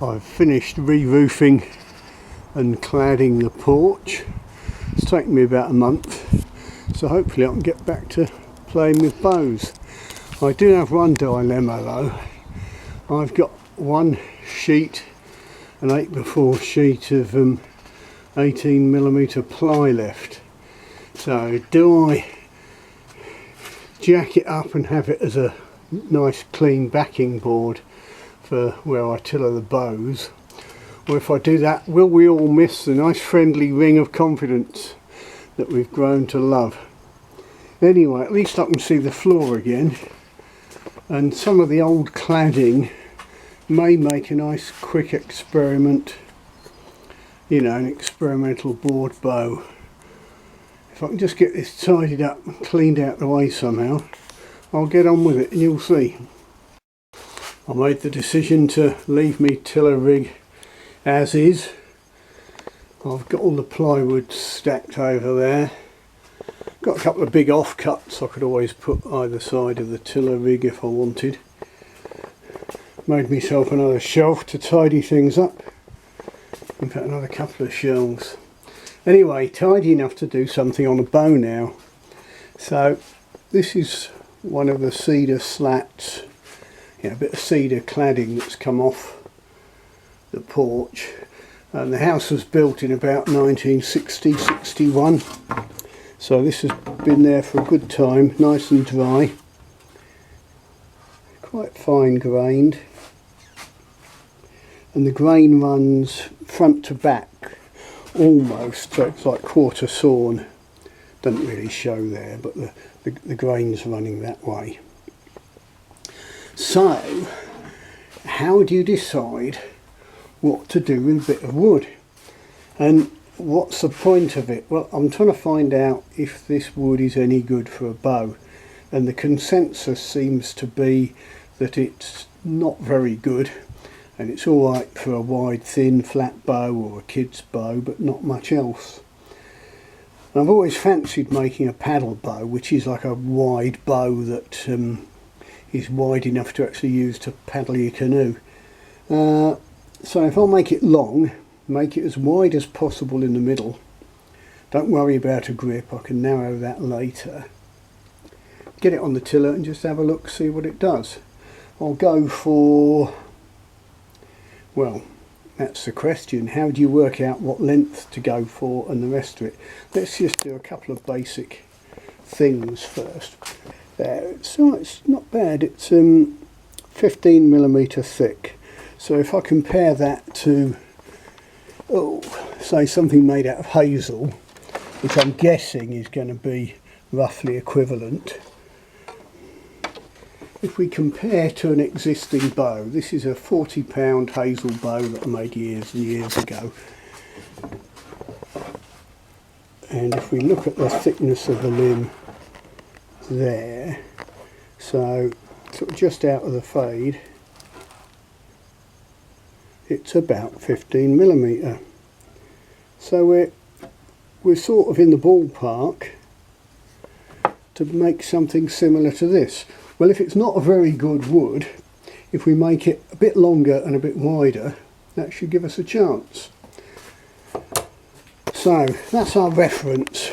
I've finished re-roofing and cladding the porch. It's taken me about a month, so hopefully I can get back to playing with bows. I do have one dilemma though. I've got one sheet, an 8x4 sheet of 18mm ply left. So do I jack it up and have it as a nice clean backing board for where I tiller the bows, or if I do that, will we all miss the nice friendly ring of confidence that we've grown to love? Anyway, at least I can see the floor again, and some of the old cladding may make a nice quick experiment, you know, an experimental board bow. If I can just get this tidied up and cleaned out the way somehow, I'll get on with it and you'll see. I made the decision to leave me tiller rig as is. I've got all the plywood stacked over there. Got a couple of big offcuts I could always put either side of the tiller rig if I wanted. Made myself another shelf to tidy things up. In fact, another couple of shelves. Anyway, tidy enough to do something on a bow now. So this is one of the cedar slats, a bit of cedar cladding that's come off the porch. And the house was built in about 1960-61. So this has been there for a good time, nice and dry. Quite fine grained. And the grain runs front to back almost, so it's like quarter sawn. Doesn't really show there, but the grain's running that way. So, how do you decide what to do with a bit of wood? And what's the point of it? Well, I'm trying to find out if this wood is any good for a bow. And the consensus seems to be that it's not very good. And it's alright for a wide, thin, flat bow or a kid's bow, but not much else. And I've always fancied making a paddle bow, which is like a wide bow that is wide enough to actually use to paddle your canoe. So if I make it long, make it as wide as possible in the middle. Don't worry about a grip, I can narrow that later. Get it on the tiller and just have a look, see what it does. I'll go for, well, that's the question. How do you work out what length to go for and the rest of it? Let's just do a couple of basic things first. So it's not bad. It's 15mm thick. So if I compare that to, say something made out of hazel, which I'm guessing is going to be roughly equivalent. If we compare to an existing bow, this is a £40 hazel bow that I made years and years ago. And if we look at the thickness of the limb there, so sort of just out of the fade, it's about 15mm. So we're sort of in the ballpark to make something similar to this. Well, if it's not a very good wood, if we make it a bit longer and a bit wider, that should give us a chance. So that's our reference.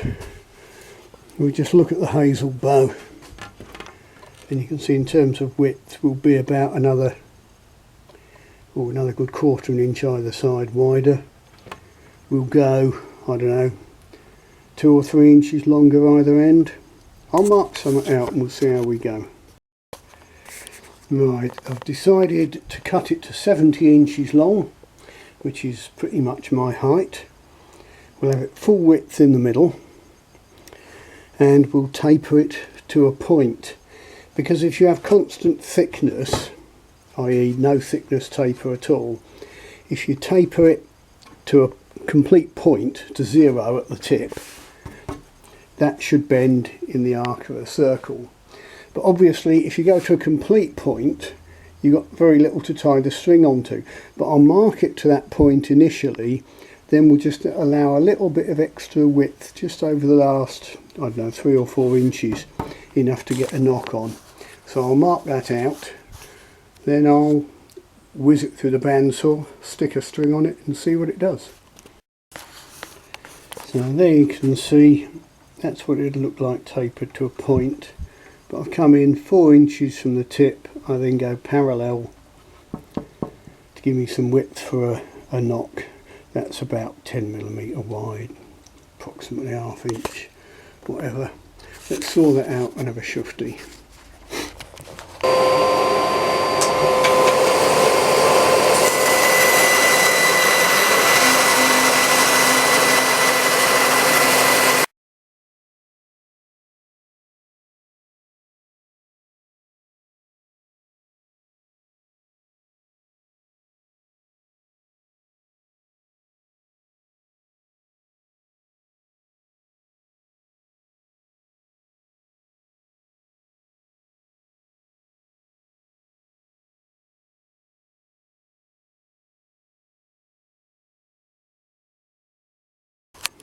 We just look at the hazel bow, and you can see in terms of width will be about another good quarter of an inch either side wider. We'll go, I don't know, 2 or 3 inches longer either end. I'll mark some out and we'll see how we go. Right, I've decided to cut it to 70 inches long, which is pretty much my height. We'll have it full width in the middle, and we'll taper it to a point, because if you have constant thickness, i.e. no thickness taper at all, if you taper it to a complete point, to 0 at the tip, that should bend in the arc of a circle. But obviously if you go to a complete point, you've got very little to tie the string onto. But I'll mark it to that point initially, then we'll just allow a little bit of extra width just over the last, I don't know, 3 or 4 inches, enough to get a knock on. So I'll mark that out, then I'll whiz it through the bandsaw, stick a string on it and see what it does. So there you can see that's what it looked like tapered to a point, but I've come in 4 inches from the tip. I then go parallel to give me some width for a knock. That's about 10mm wide, approximately ½ inch, whatever. Let's saw that out and have a shufty.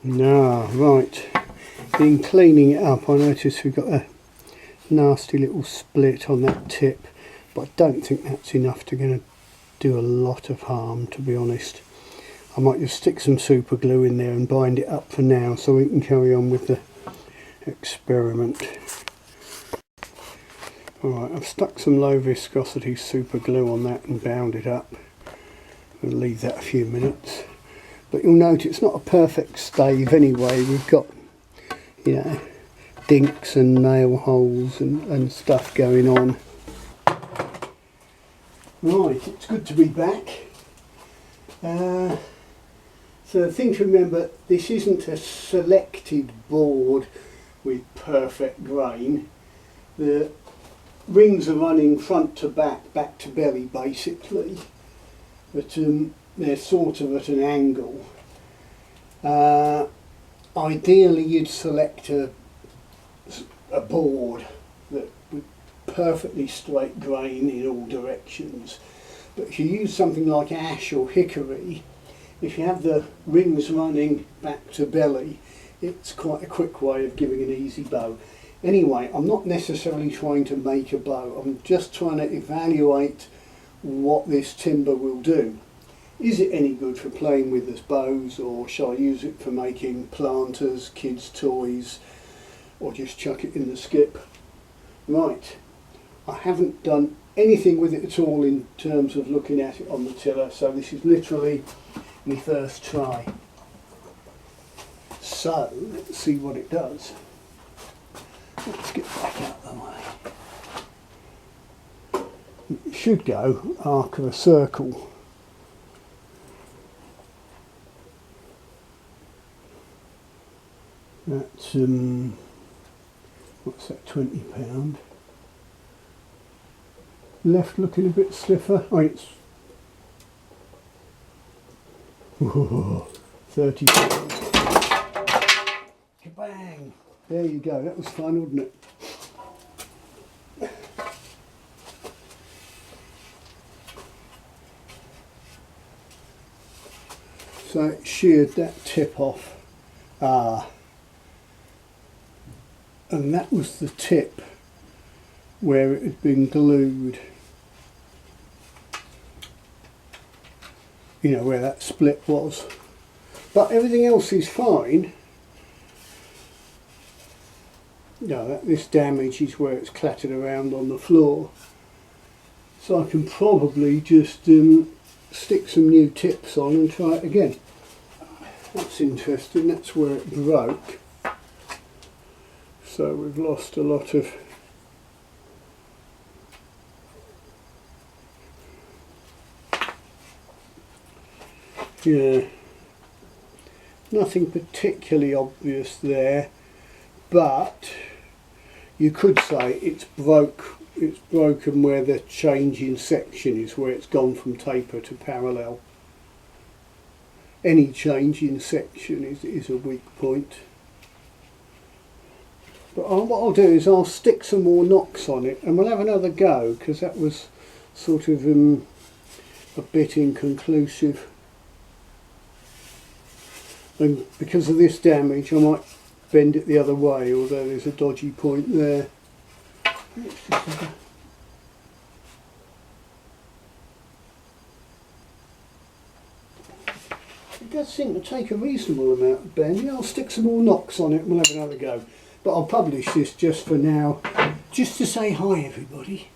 Now, right, in cleaning it up, I noticed we've got a nasty little split on that tip, but I don't think that's enough to going to do a lot of harm, to be honest. I might just stick some super glue in there and bind it up for now so we can carry on with the experiment. Alright, I've stuck some low viscosity super glue on that and bound it up. I'll leave that a few minutes. But you'll note it's not a perfect stave anyway. We've got, you know, dinks and nail holes and stuff going on. Right, it's good to be back. So the thing to remember, this isn't a selected board with perfect grain. The rings are running front to back, back to belly basically. But they're sort of at an angle. Ideally you'd select a board that with perfectly straight grain in all directions, but if you use something like ash or hickory, if you have the rings running back to belly, it's quite a quick way of giving an easy bow. Anyway, I'm not necessarily trying to make a bow, I'm just trying to evaluate what this timber will do. Is it any good for playing with as bows, or shall I use it for making planters, kids' toys, or just chuck it in the skip? Right, I haven't done anything with it at all in terms of looking at it on the tiller, so this is literally my first try. So, let's see what it does. Let's get back out of the way. It should go arc of a circle. That's, what's that, £20. Left looking a bit stiffer. Oh, it's £30. Kabang! There you go, that was fun, wasn't it? So it sheared that tip off. And that was the tip where it had been glued. You know, where that split was. But everything else is fine. No, this damage is where it's clattered around on the floor. So I can probably just stick some new tips on and try it again. That's interesting, that's where it broke. So we've lost a lot of nothing particularly obvious there, but you could say it's broken where the change in section is, where it's gone from taper to parallel. Any change in section is a weak point. But what I'll do is I'll stick some more knocks on it and we'll have another go, because that was sort of a bit inconclusive. And because of this damage I might bend it the other way, although there's a dodgy point there. it does seem to take a reasonable amount of bending. I'll stick some more knocks on it and we'll have another go. But I'll publish this just for now, just to say hi everybody.